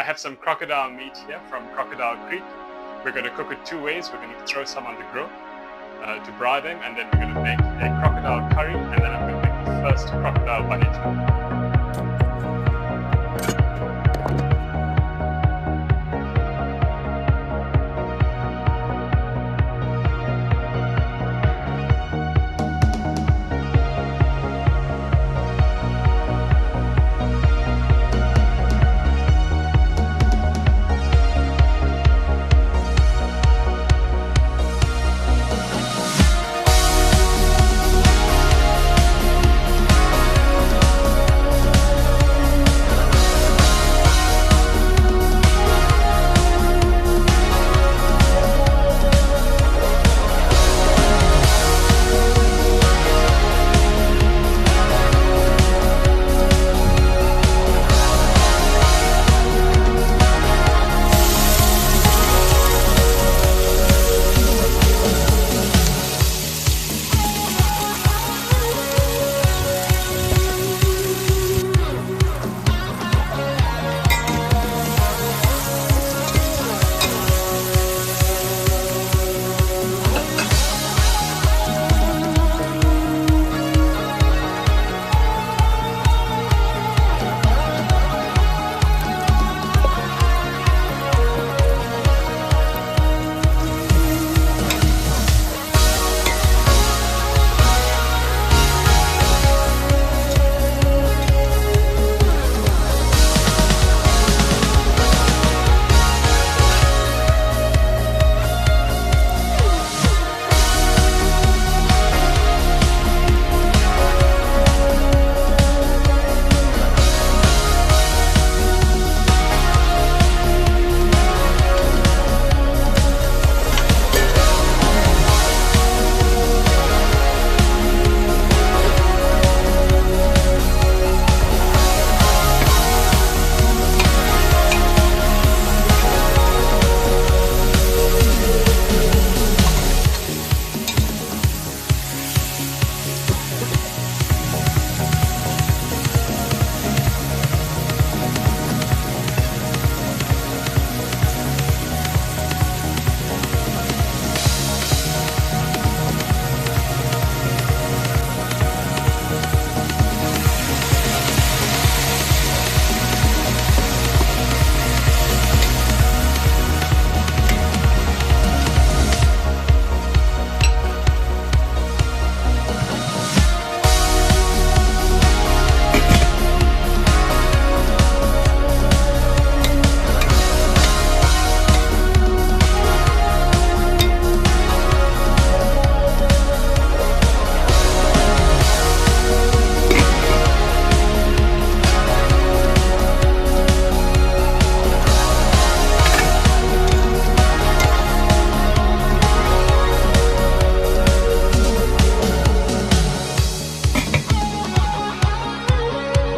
have some crocodile meat here from Crocodile Creek. We're going to cook it two ways. We're going to throw some on the grill to braai them, and then we're going to make a crocodile curry, and then I'm going to make the first crocodile bunny chow.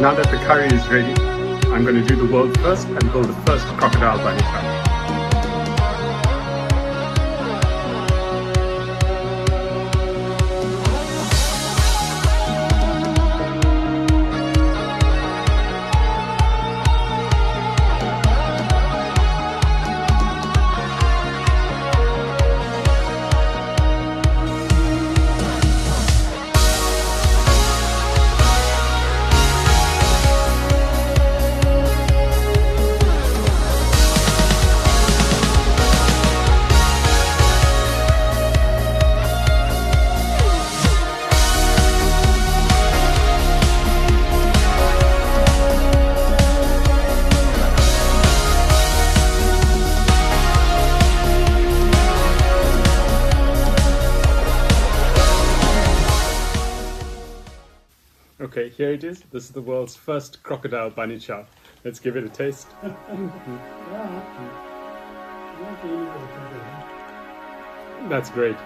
Now that the curry is ready, I'm going to do the world's first and build the first crocodile bunny chow. Okay, here it is. This is the world's first crocodile bunny chow. Let's give it a taste. That's great.